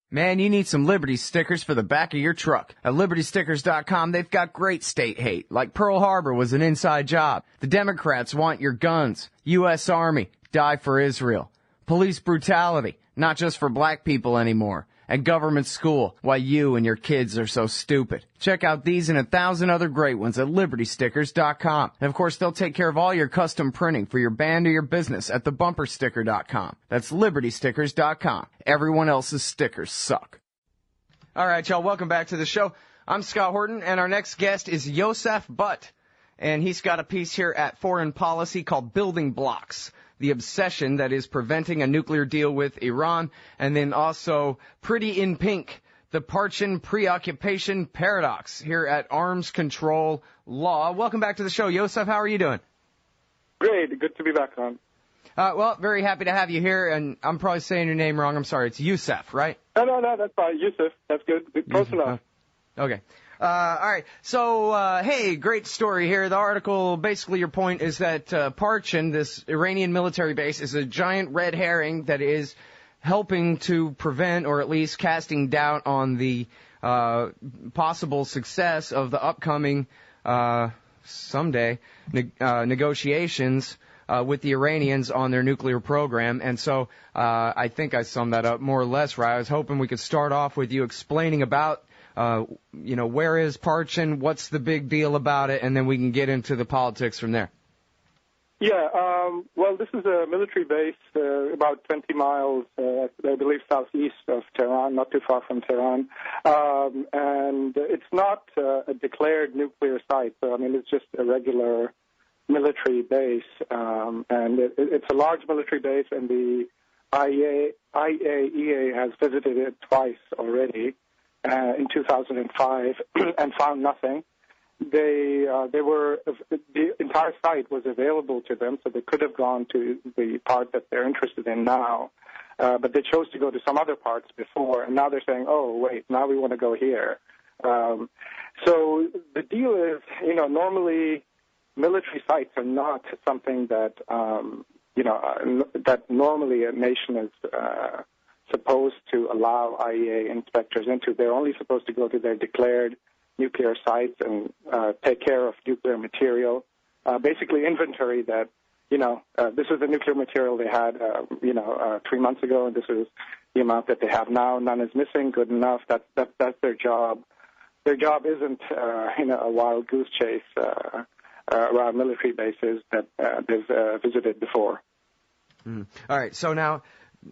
Man, you need some Liberty stickers for the back of your truck. At LibertyStickers.com, they've got great state hate, like Pearl Harbor was an inside job. The Democrats want your guns. U.S. Army, die for Israel. Police brutality, not just for black people anymore. And government school, why you and your kids are so stupid. Check out these and 1,000 other great ones at LibertyStickers.com. And of course, they'll take care of all your custom printing for your band or your business at TheBumperSticker.com. That's LibertyStickers.com. Everyone else's stickers suck. All right, y'all, welcome back to the show. I'm Scott Horton, and our next guest is Yousaf Butt. And he's got a piece here at Foreign Policy called Building Blocks, the obsession that is preventing a nuclear deal with Iran, and then also Pretty in Pink, the Parchin preoccupation paradox here at Arms Control Law. Welcome back to the show. Yousaf, how are you doing? Great. Good to be back on. Well, very happy to have you here, and I'm probably saying your name wrong. I'm sorry. It's Yousaf, right? No, that's fine. Yousaf. That's good. Close enough. Okay. All right. So, hey, great story here. The article, basically your point is that Parchin, this Iranian military base, is a giant red herring that is helping to prevent or at least casting doubt on the possible success of the upcoming someday negotiations with the Iranians on their nuclear program. And so I think I summed that up more or less right. I was hoping we could start off with you explaining about where is Parchin, what's the big deal about it, and then we can get into the politics from there. Yeah, well, this is a military base about 20 miles, I believe, southeast of Tehran, not too far from Tehran. And it's not a declared nuclear site. So, I mean, it's just a regular military base. And it's a large military base, and the IAEA has visited it twice already. In 2005 and found nothing. The entire site was available to them, so they could have gone to the part that they're interested in now, but they chose to go to some other parts before, and now they're saying, oh, wait, now we want to go here. So the deal is, normally military sites are not something that, that normally a nation is supposed to allow IAEA inspectors into. They're only supposed to go to their declared nuclear sites and take care of nuclear material, basically inventory that, this is the nuclear material they had, 3 months ago, and this is the amount that they have now. None is missing. Good enough. That's their job. Their job isn't, a wild goose chase around military bases that they've visited before. Mm. All right. So now,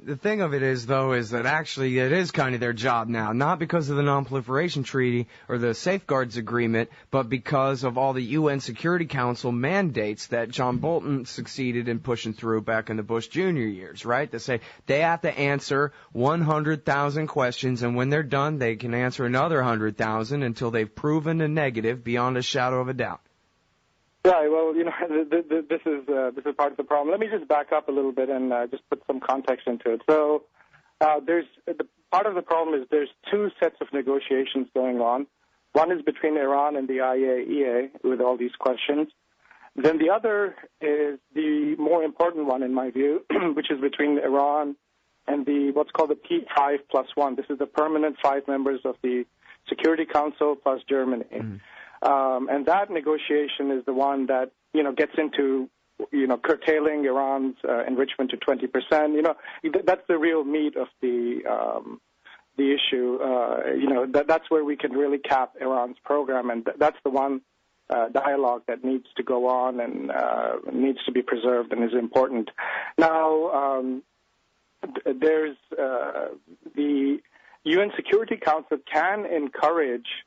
the thing of it is, though, is that actually it is kind of their job now, not because of the Non-Proliferation Treaty or the Safeguards Agreement, but because of all the UN Security Council mandates that John Bolton succeeded in pushing through back in the Bush Jr. years, right? They say they have to answer 100,000 questions, and when they're done, they can answer another 100,000 until they've proven a negative beyond a shadow of a doubt. Right. Well, this is part of the problem. Let me just back up a little bit and just put some context into it. So, part of the problem is there's two sets of negotiations going on. One is between Iran and the IAEA with all these questions. Then the other is the more important one, in my view, which is between Iran and what's called the P5+1. This is the permanent 5 members of the Security Council plus Germany. Mm-hmm. And that negotiation is the one that, gets into, curtailing Iran's enrichment to 20%. That's the real meat of the issue. That's where we can really cap Iran's program, and that's the one dialogue that needs to go on and needs to be preserved and is important. Now, there's the UN Security Council can encourage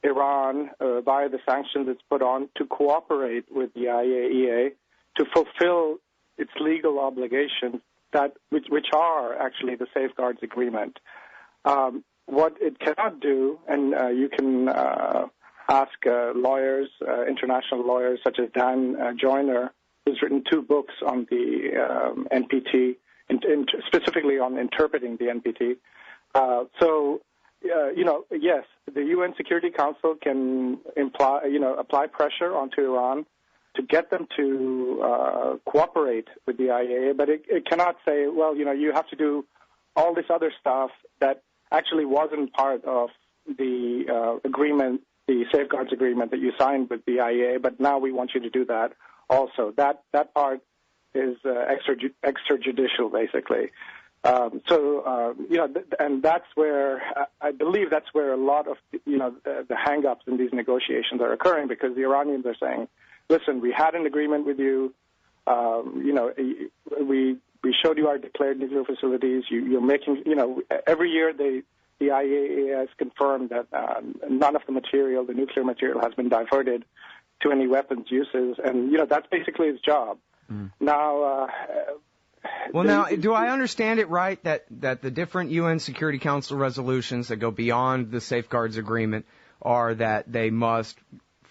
Iran, via the sanctions it's put on, to cooperate with the IAEA to fulfill its legal obligations, which are actually the Safeguards Agreement. What it cannot do, and you can ask lawyers, international lawyers such as Dan Joyner, who's written 2 books on the NPT, specifically on interpreting the NPT. Yes, the UN Security Council can apply pressure onto Iran to get them to cooperate with the IAEA, but it cannot say, well, you have to do all this other stuff that actually wasn't part of the agreement, the safeguards agreement that you signed with the IAEA, but now we want you to do that also. That part is extrajudicial, basically. And that's where I believe that's where a lot of the hang-ups in these negotiations are occurring, because the Iranians are saying, listen, we had an agreement with you. We showed you our declared nuclear facilities. You're making, every year the IAEA has confirmed that none of the material, the nuclear material, has been diverted to any weapons uses, and that's basically its job. Now. Now, do I understand it right that the different UN Security Council resolutions that go beyond the Safeguards Agreement are that they must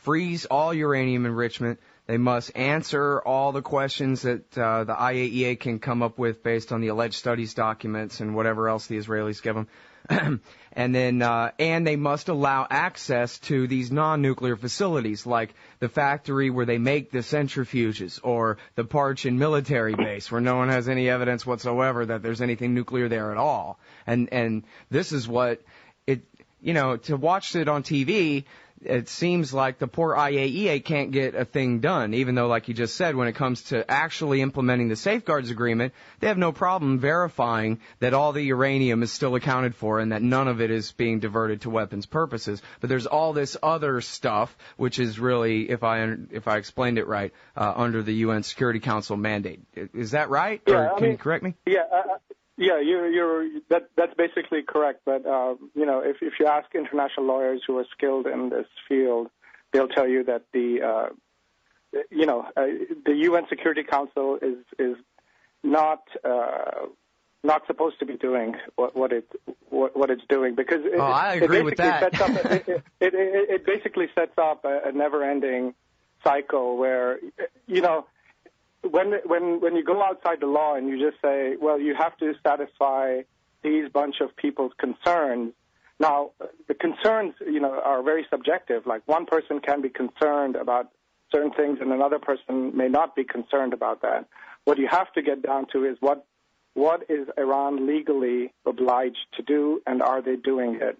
freeze all uranium enrichment, they must answer all the questions that the IAEA can come up with based on the alleged studies documents and whatever else the Israelis give them, and then and they must allow access to these non-nuclear facilities like the factory where they make the centrifuges, or the Parchin military base where no one has any evidence whatsoever that there's anything nuclear there at all. And this is what it, to watch it on TV, it seems like the poor IAEA can't get a thing done, even though, like you just said, when it comes to actually implementing the Safeguards Agreement, they have no problem verifying that all the uranium is still accounted for and that none of it is being diverted to weapons purposes. But there's all this other stuff, which is really, if I explained it right, under the UN Security Council mandate. Is that right? Yeah, or can you correct me? Yeah. That's basically correct. But if you ask international lawyers who are skilled in this field, they'll tell you that the UN Security Council is not supposed to be doing what it's doing, because I agree with that. It basically sets up a never-ending cycle where when you go outside the law and you just say, well, you have to satisfy these bunch of people's concerns. Now, the concerns, are very subjective. Like, one person can be concerned about certain things and another person may not be concerned about that. What you have to get down to is what is Iran legally obliged to do, and are they doing it?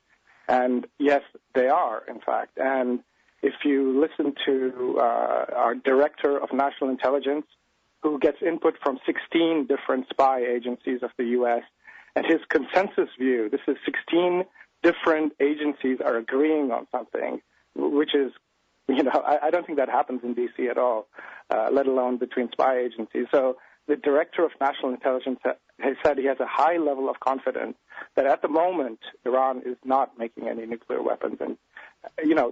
And yes, they are, in fact. And if you listen to our Director of National Intelligence, who gets input from 16 different spy agencies of the U.S., and his consensus view, this is 16 different agencies are agreeing on something, which is, I don't think that happens in D.C. at all, let alone between spy agencies. So the Director of National Intelligence has said he has a high level of confidence that at the moment Iran is not making any nuclear weapons. And,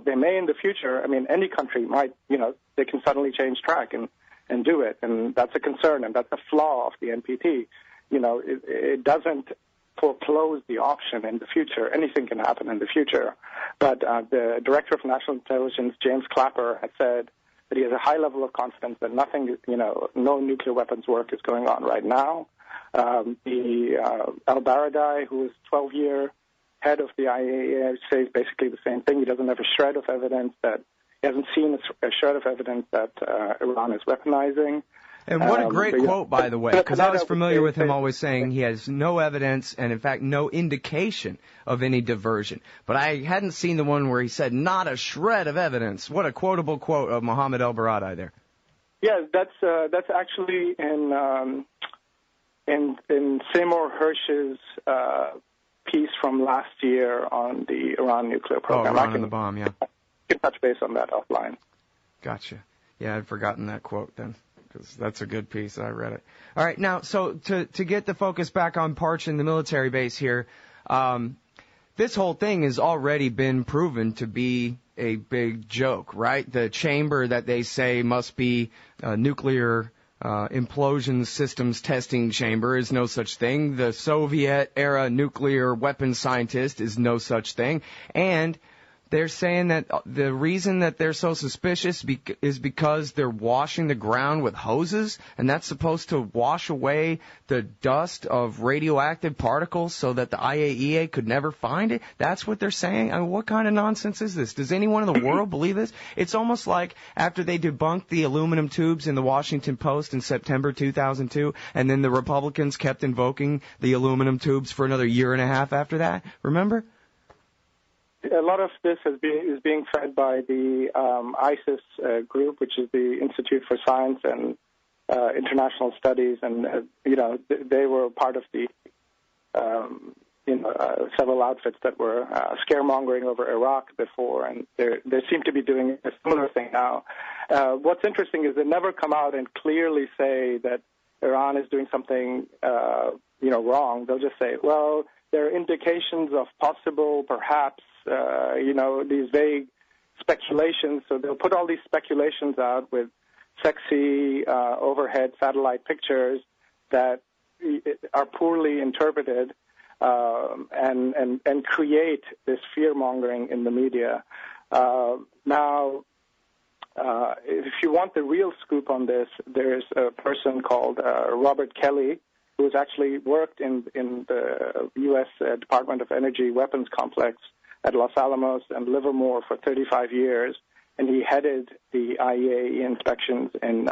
they may in the future. I mean, any country might, they can suddenly change track and do it, and that's a concern, and that's a flaw of the NPT. It doesn't foreclose the option in the future. Anything can happen in the future. But the Director of National Intelligence, James Clapper, has said that he has a high level of confidence that nothing, no nuclear weapons work is going on right now. Al-Baradei, who is 12-year head of the IAEA, says basically the same thing. He doesn't have a shred of evidence that he hasn't seen a shred of evidence that Iran is weaponizing. And what a great quote, by the way, because I was familiar with him always saying he has no evidence and, in fact, no indication of any diversion. But I hadn't seen the one where he said not a shred of evidence. What a quotable quote of Mohammed El-Baradei there. Yeah, that's actually in Seymour Hersh's piece from last year on the Iran nuclear program. Iran and the bomb, yeah. I can touch base on that offline. Gotcha. Yeah, I'd forgotten that quote then, because that's a good piece. I read it. All right, now, so to get the focus back on Parchin, the military base here, this whole thing has already been proven to be a big joke, right? The chamber that they say must be a nuclear implosion systems testing chamber is no such thing. The Soviet-era nuclear weapons scientist is no such thing. And They're saying that the reason that they're so suspicious is because they're washing the ground with hoses, and that's supposed to wash away the dust of radioactive particles so that the IAEA could never find it. That's what they're saying. I mean, what kind of nonsense is this? Does anyone in the world believe this? It's almost like after they debunked the aluminum tubes in the Washington Post in September 2002, and then the Republicans kept invoking the aluminum tubes for another year and a half after that. Remember? A lot of this is being fed by the ISIS group, which is the Institute for Science and International Studies, and they were part of the several outfits that were scaremongering over Iraq before, and they seem to be doing a similar thing now. What's interesting is they never come out and clearly say that Iran is doing something wrong. They'll just say, well, there are indications of possible, perhaps, these vague speculations. So they'll put all these speculations out with sexy overhead satellite pictures that are poorly interpreted and create this fear-mongering in the media. Now, if you want the real scoop on this, there's a person called Robert Kelly, who has actually worked in the U.S. Department of Energy weapons complex at Los Alamos and Livermore for 35 years, and he headed the IAEA inspections in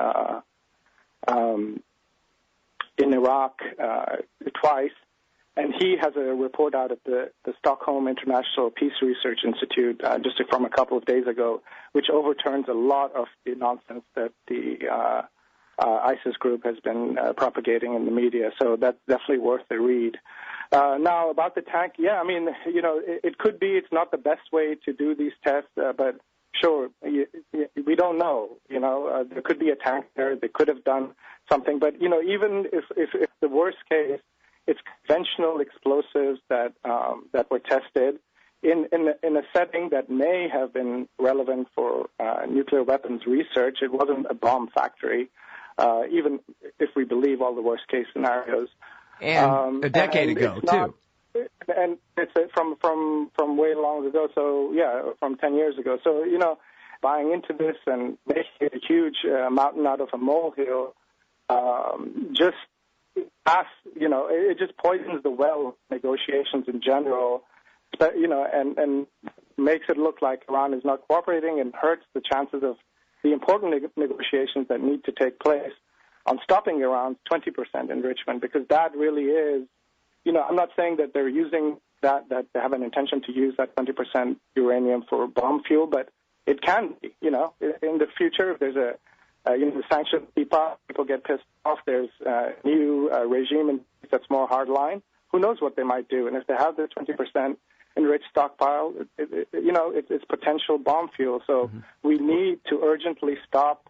Iraq twice. And he has a report out at the Stockholm International Peace Research Institute just from a couple of days ago, which overturns a lot of the nonsense that the ISIS group has been propagating in the media. So that's definitely worth the read. Now, about the tank, yeah, I mean, it could be it's not the best way to do these tests, but sure, we don't know. There could be a tank there. They could have done something. But, even if the worst case, it's conventional explosives that were tested in a setting that may have been relevant for nuclear weapons research. It wasn't a bomb factory, even if we believe all the worst case scenarios. And a decade ago too. And it's from way long ago. So yeah, from 10 years ago. So buying into this and making it a huge mountain out of a molehill, it just poisons the well negotiations in general, and makes it look like Iran is not cooperating and hurts the chances of the important negotiations that need to take place on stopping Iran's 20% enrichment, because that really is, I'm not saying that they're using that they have an intention to use that 20% uranium for bomb fuel, but it can be, in the future, if there's the sanctions people get pissed off, there's a new regime that's more hardline, who knows what they might do. And if they have this 20% enriched stockpile, it's potential bomb fuel. So we need to urgently stop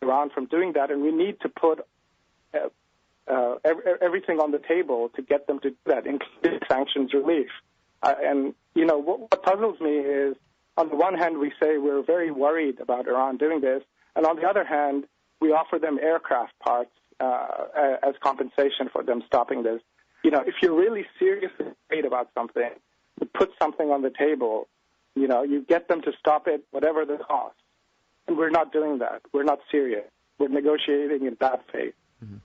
Iran from doing that, and we need to put everything on the table to get them to do that, including sanctions relief. What puzzles me is, on the one hand, we say we're very worried about Iran doing this, and on the other hand, we offer them aircraft parts as compensation for them stopping this. If you're really seriously worried about something, you put something on the table, you get them to stop it, whatever the cost. And we're not doing that. We're not serious. We're negotiating in bad faith. Mm-hmm.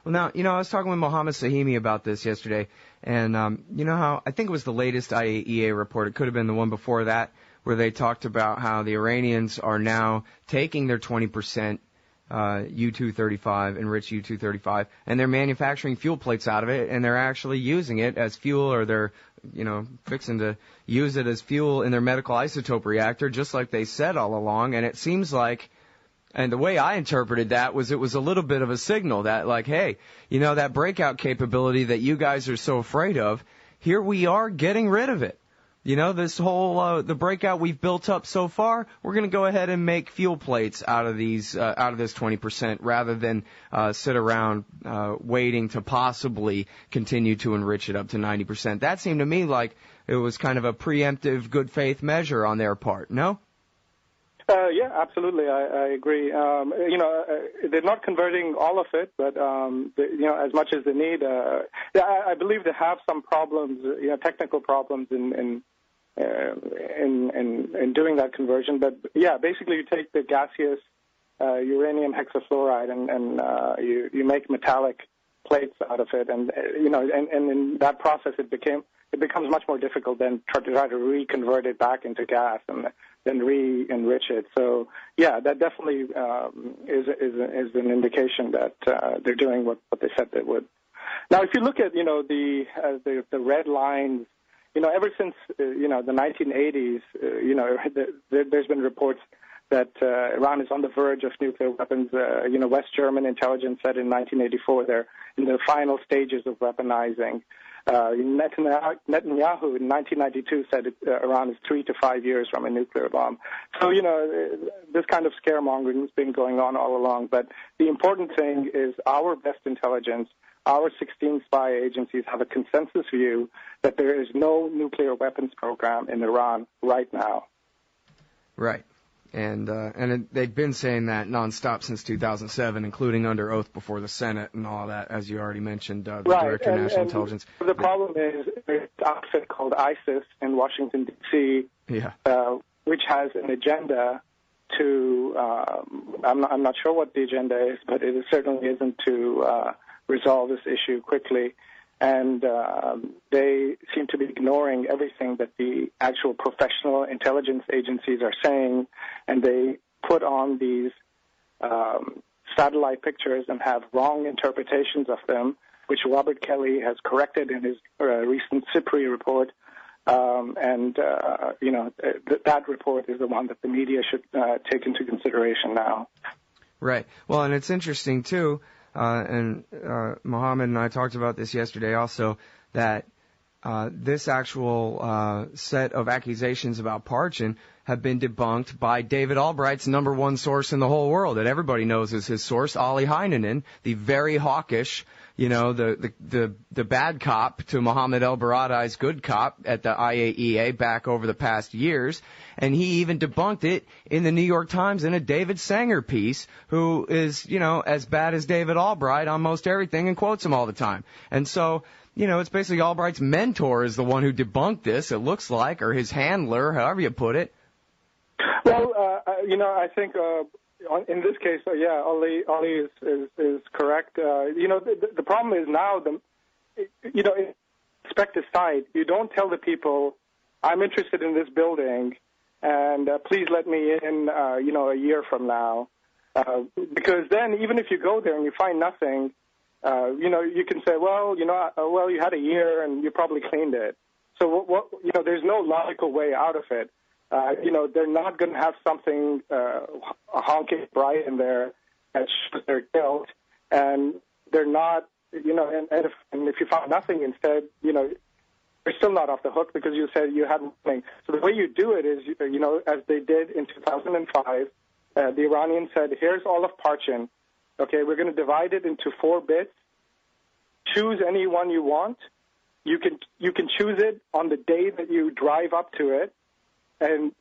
Well, now, I was talking with Mohammed Sahimi about this yesterday, and how I think it was the latest IAEA report. It could have been the one before that, where they talked about how the Iranians are now taking their 20% U-235, enriched U-235, and they're manufacturing fuel plates out of it, and they're actually using it as fuel, or they're, fixing to use it as fuel in their medical isotope reactor, just like they said all along. And it seems like, and the way I interpreted that was, it was a little bit of a signal that, like, hey, that breakout capability that you guys are so afraid of, here we are getting rid of it. This whole, the breakout we've built up so far, we're going to go ahead and make fuel plates out of these, out of this 20% rather than, sit around, waiting to possibly continue to enrich it up to 90%. That seemed to me like it was kind of a preemptive good faith measure on their part, no? Yeah, absolutely. I agree. They're not converting all of it, but, as much as they need. I believe they have some problems, technical problems in in doing that conversion. But yeah, basically you take the gaseous uranium hexafluoride and you make metallic plates out of it, and in that process it becomes much more difficult than try to reconvert it back into gas and then re-enrich it. So yeah, that definitely is an indication that they're doing what they said they would. Now, if you look at the red lines, ever since the 1980s, there's been reports that Iran is on the verge of nuclear weapons. West German intelligence said in 1984 they're in the final stages of weaponizing. Netanyahu in 1992 said Iran is 3 to 5 years from a nuclear bomb. So, this kind of scaremongering has been going on all along. But the important thing is our best intelligence, our 16 spy agencies have a consensus view that there is no nuclear weapons program in Iran right now. Right. And they've been saying that nonstop since 2007, including under oath before the Senate and all that, as you already mentioned, the Director of National Intelligence. The problem is there's an outfit called ISIS in Washington, D.C., which has an agenda to, I'm not sure what the agenda is, but it certainly isn't to resolve this issue quickly. And they seem to be ignoring everything that the actual professional intelligence agencies are saying, and they put on these satellite pictures and have wrong interpretations of them, which Robert Kelly has corrected in his recent CIPRI report. That report is the one that the media should take into consideration now. Right. Well, and it's interesting, too, and Mohammed and I talked about this yesterday also, that this actual set of accusations about Parchin have been debunked by David Albright's number one source in the whole world that everybody knows is his source, Ali Heinonen, the very hawkish, the bad cop to Mohammed El-Baradei's good cop at the IAEA back over the past years. And he even debunked it in the New York Times in a David Sanger piece, who is, as bad as David Albright on most everything and quotes him all the time. And so, it's basically Albright's mentor is the one who debunked this, it looks like, or his handler, however you put it. Well, I think in this case, Ali is correct. The problem is now, expect aside, you don't tell the people, I'm interested in this building, and please let me in, a year from now, because then even if you go there and you find nothing, you can say, you had a year and you probably cleaned it. So there's no logical way out of it. They're not going to have something honking bright in there that shows their guilt, and they're not, and if you found nothing instead, you're still not off the hook because you said you had nothing. So the way you do it is, as they did in 2005, the Iranians said, here's all of Parchin. Okay, we're going to divide it into 4 bits. Choose any one you want. You can choose it on the day that you drive up to it. And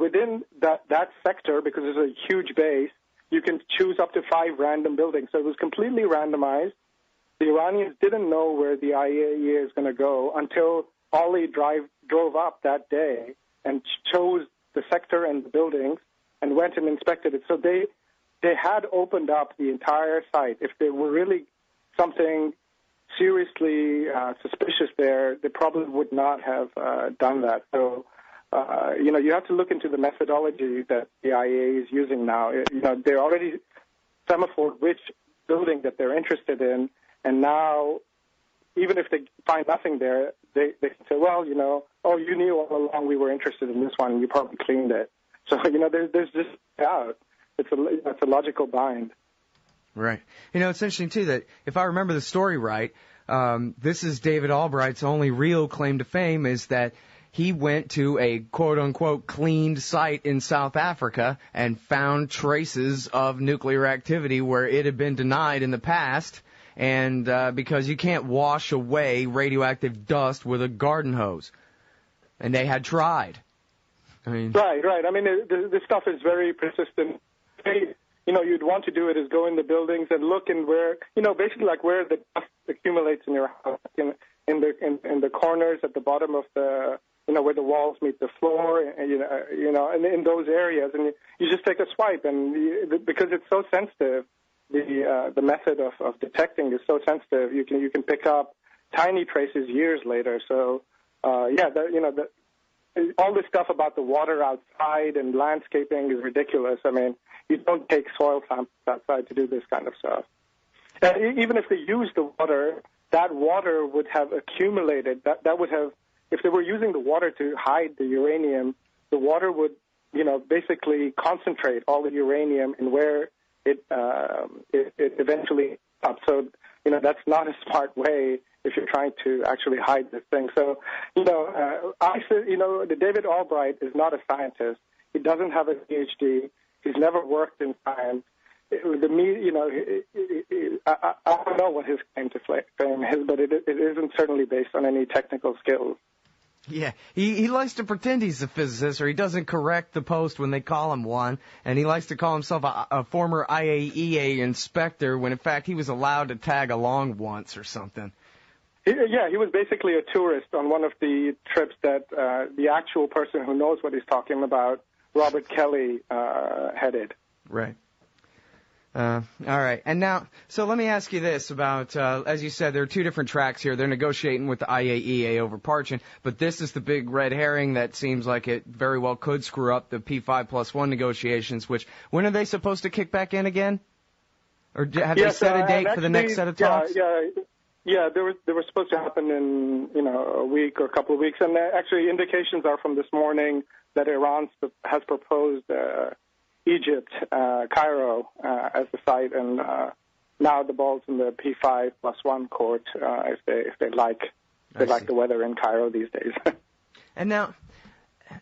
within that sector, because it's a huge base, you can choose up to 5 random buildings. So it was completely randomized. The Iranians didn't know where the IAEA is going to go until Ali drove up that day and chose the sector and the buildings and went and inspected it. So they had opened up the entire site. If there were really something seriously suspicious there, they probably would not have done that. So, you have to look into the methodology that the IAEA is using now. They're already semaphored which building that they're interested in, and now, even if they find nothing there, they can say, you knew all along we were interested in this one, and you probably cleaned it. So, there's just out. It's a logical bind. Right. It's interesting, too, that if I remember the story right, this is David Albright's only real claim to fame is that he went to a quote-unquote cleaned site in South Africa and found traces of nuclear activity where it had been denied in the past, and because you can't wash away radioactive dust with a garden hose. And they had tried. Right. I mean, this stuff is very persistent. You'd want to do it is go in the buildings and look in where, basically like where the dust accumulates in your house, in the corners at the bottom of the where the walls meet the floor, and in those areas, and you just take a swipe, and because it's so sensitive, the method of detecting is so sensitive, you can pick up tiny traces years later. So, all this stuff about the water outside and landscaping is ridiculous. I mean, you don't take soil samples outside to do this kind of stuff. And even if they use the water, that water would have accumulated. That would have, if they were using the water to hide the uranium, the water would, basically concentrate all the uranium in where it eventually up. So, that's not a smart way if you're trying to actually hide this thing. So, the David Albright is not a scientist. He doesn't have a PhD. He's never worked in science. I don't know what his claim to fame is, but it isn't certainly based on any technical skills. Yeah, he likes to pretend he's a physicist, or he doesn't correct the Post when they call him one, and he likes to call himself a former IAEA inspector when, in fact, he was allowed to tag along once or something. Yeah, he was basically a tourist on one of the trips that the actual person who knows what he's talking about, Robert Kelly, headed. Right. All right. And now, so let me ask you this about, as you said, there are two different tracks here. They're negotiating with the IAEA over Parchin, but this is the big red herring that seems like it very well could screw up the P5+1 negotiations, which, when are they supposed to kick back in again? Or have they set a date for the next set of talks? Yeah, they were supposed to happen in, a week or a couple of weeks. And actually indications are from this morning that Iran has proposed Egypt, Cairo, as the site, and now the ball's in the P5+1 court if they like the weather in Cairo these days. And now,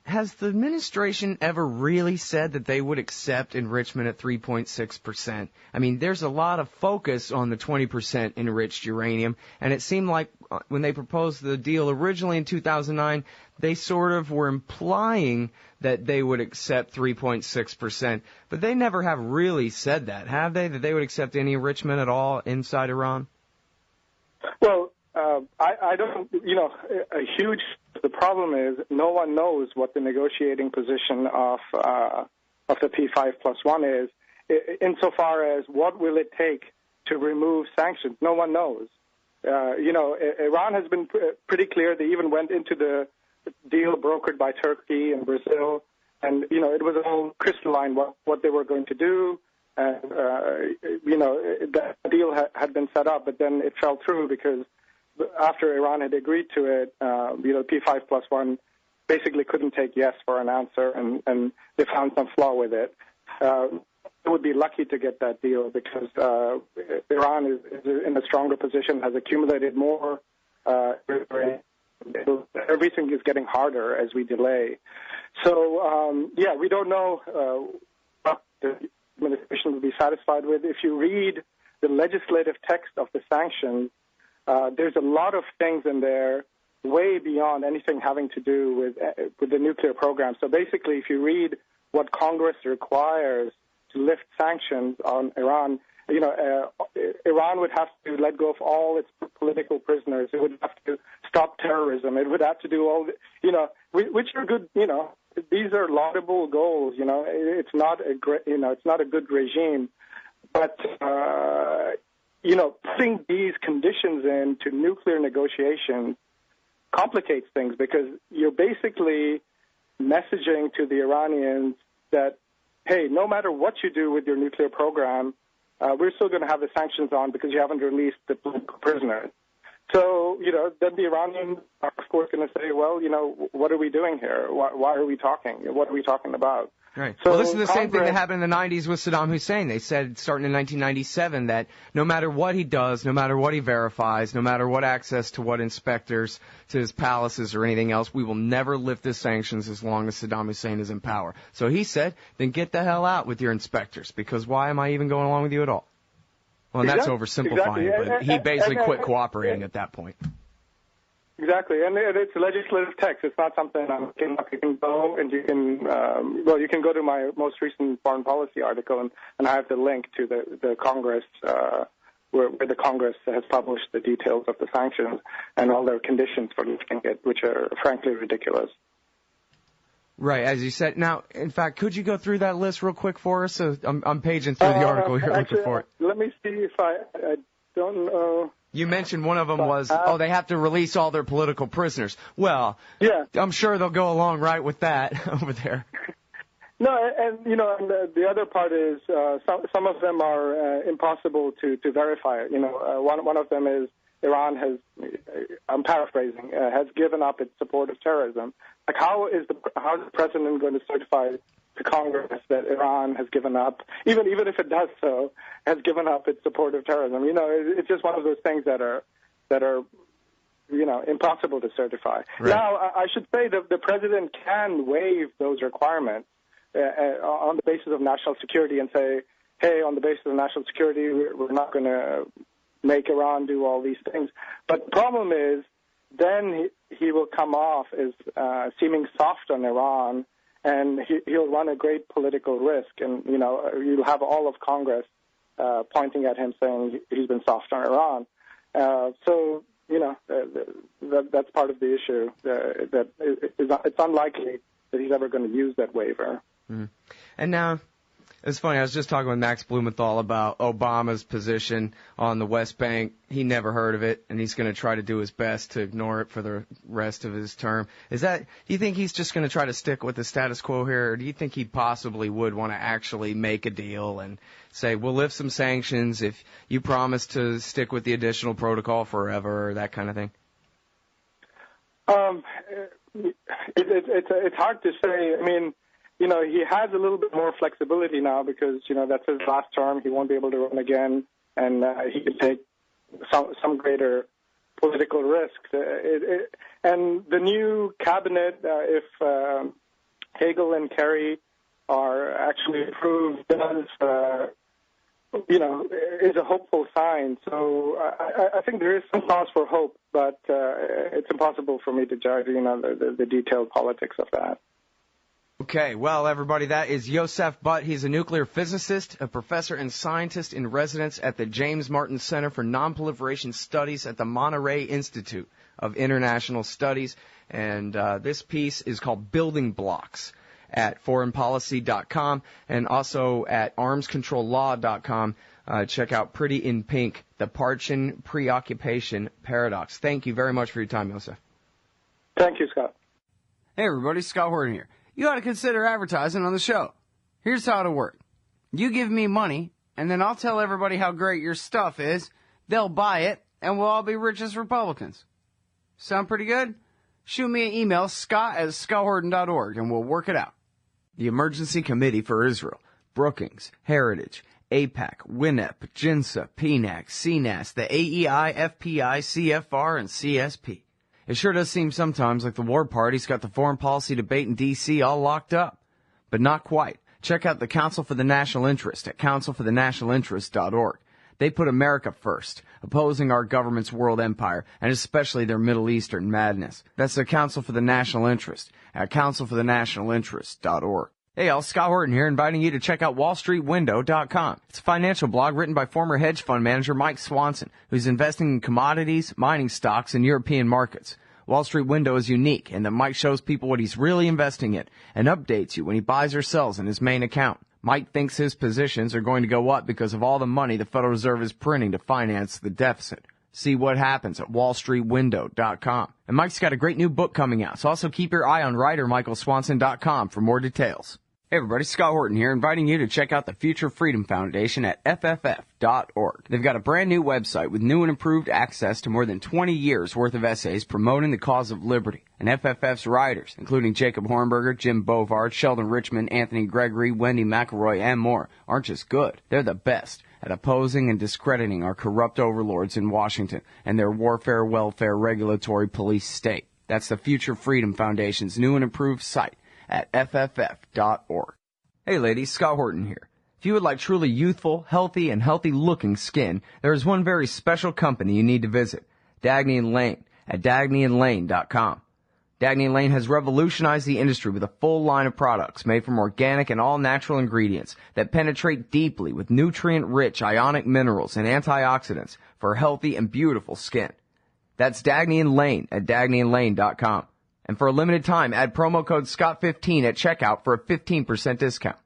has the administration ever really said that they would accept enrichment at 3.6%? I mean, there's a lot of focus on the 20% enriched uranium, and it seemed like when they proposed the deal originally in 2009, they sort of were implying that they would accept 3.6%, but they never have really said that, have they? That they would accept any enrichment at all inside Iran? Well, I don't, the problem is no one knows what the negotiating position of the P5+1 is, insofar as what will it take to remove sanctions. No one knows. Iran has been pretty clear. They even went into the deal brokered by Turkey and Brazil, and, it was all crystalline what they were going to do. And, that deal had been set up, but then it fell through because after Iran had agreed to it, P5+1 basically couldn't take yes for an answer, and they found some flaw with it. They would be lucky to get that deal because Iran is in a stronger position, has accumulated more. Everything is getting harder as we delay. So, we don't know what the administration will be satisfied with. If you read the legislative text of the sanctions, there's a lot of things in there way beyond anything having to do with the nuclear program. So basically, if you read what Congress requires to lift sanctions on Iran, Iran would have to let go of all its political prisoners. It would have to stop terrorism. It would have to do all, which are good. These are laudable goals. It's not it's not a good regime, but. Putting these conditions into nuclear negotiations complicates things because you're basically messaging to the Iranians that, hey, no matter what you do with your nuclear program, we're still going to have the sanctions on because you haven't released the political prisoners. So, then the Iranians are, of course, going to say, well, what are we doing here? Why are we talking? What are we talking about? Right. So well, this is the same thing that happened in the 90s with Saddam Hussein. They said, starting in 1997, that no matter what he does, no matter what he verifies, no matter what access to what inspectors to his palaces or anything else, we will never lift the sanctions as long as Saddam Hussein is in power. So he said, then get the hell out with your inspectors, because why am I even going along with you at all? Well, and that's oversimplifying, but he basically quit cooperating at that point. Exactly, and it's legislative text. It's not something you can go and you can, you can go to my most recent foreign policy article, and I have the link to the Congress where the Congress has published the details of the sanctions and all their conditions for lifting it, which are frankly ridiculous. Right, as you said. Now, in fact, could you go through that list real quick for us? So I'm paging through the article here looking for it. Let me see if I don't know. You mentioned one of them was, they have to release all their political prisoners. Well, yeah. I'm sure they'll go along right with that over there. No, and the other part is some of them are impossible to verify. One of them is Iran has, I'm paraphrasing, has given up its support of terrorism. Like, how is the president going to certify to Congress that Iran has given up, even if it does so, has given up its support of terrorism? It's just one of those things that are impossible to certify. Right. Now, I should say that the president can waive those requirements on the basis of national security and say, hey, on the basis of national security, we're not going to make Iran do all these things. But the problem is, then he will come off as seeming soft on Iran, and he'll run a great political risk. And, you'll have all of Congress pointing at him saying he's been soft on Iran. That's part of the issue. It's unlikely that he's ever going to use that waiver. Mm-hmm. And now, it's funny, I was just talking with Max Blumenthal about Obama's position on the West Bank. He never heard of it, and he's going to try to do his best to ignore it for the rest of his term. Do you think he's just going to try to stick with the status quo here, or do you think he possibly would want to actually make a deal and say, we'll lift some sanctions if you promise to stick with the additional protocol forever, or that kind of thing? It's hard to say. I mean, he has a little bit more flexibility now because, that's his last term. He won't be able to run again, and he can take some greater political risks. And the new cabinet, if Hagel and Kerry are actually approved, is a hopeful sign. So I think there is some cause for hope, but it's impossible for me to judge, the detailed politics of that. Okay, well, everybody, that is Yousaf Butt. He's a nuclear physicist, a professor and scientist in residence at the James Martin Center for Nonproliferation Studies at the Monterey Institute of International Studies. And this piece is called Building Blocks at foreignpolicy.com and also at armscontrollaw.com. Check out Pretty in Pink, the Parchin Preoccupation Paradox. Thank you very much for your time, Yousaf. Thank you, Scott. Hey, everybody, Scott Horton here. You ought to consider advertising on the show. Here's how it'll work. You give me money, and then I'll tell everybody how great your stuff is. They'll buy it, and we'll all be rich as Republicans. Sound pretty good? Shoot me an email, scott@scotthorton.org, and we'll work it out. The Emergency Committee for Israel, Brookings, Heritage, AIPAC, WINEP, JINSA, PNAC, CNAS, the AEI, FPI, CFR, and CSP. It sure does seem sometimes like the war party's got the foreign policy debate in D.C. all locked up. But not quite. Check out the Council for the National Interest at councilforthenationalinterest.org. They put America first, opposing our government's world empire, and especially their Middle Eastern madness. That's the Council for the National Interest at councilforthenationalinterest.org. Hey, all, Scott Horton here, inviting you to check out wallstreetwindow.com. It's a financial blog written by former hedge fund manager Mike Swanson, who's investing in commodities, mining stocks, and European markets. Wall Street Window is unique in that Mike shows people what he's really investing in and updates you when he buys or sells in his main account. Mike thinks his positions are going to go up because of all the money the Federal Reserve is printing to finance the deficit. See what happens at wallstreetwindow.com. And Mike's got a great new book coming out, so also keep your eye on writermichaelswanson.com for more details. Hey everybody, Scott Horton here, inviting you to check out the Future Freedom Foundation at fff.org. They've got a brand new website with new and improved access to more than 20 years worth of essays promoting the cause of liberty. And FFF's writers, including Jacob Hornberger, Jim Bovard, Sheldon Richmond, Anthony Gregory, Wendy McElroy, and more, aren't just good. They're the best at opposing and discrediting our corrupt overlords in Washington and their warfare, welfare, regulatory police state. That's the Future Freedom Foundation's new and improved site at fff.org. Hey ladies, Scott Horton here. If you would like truly youthful, healthy, and healthy-looking skin, there is one very special company you need to visit, Dagny & Lane at dagnyandlane.com. Dagny & Lane has revolutionized the industry with a full line of products made from organic and all-natural ingredients that penetrate deeply with nutrient-rich ionic minerals and antioxidants for healthy and beautiful skin. That's Dagny & Lane at DagnyandLane.com. And for a limited time, add promo code SCOTT15 at checkout for a 15% discount.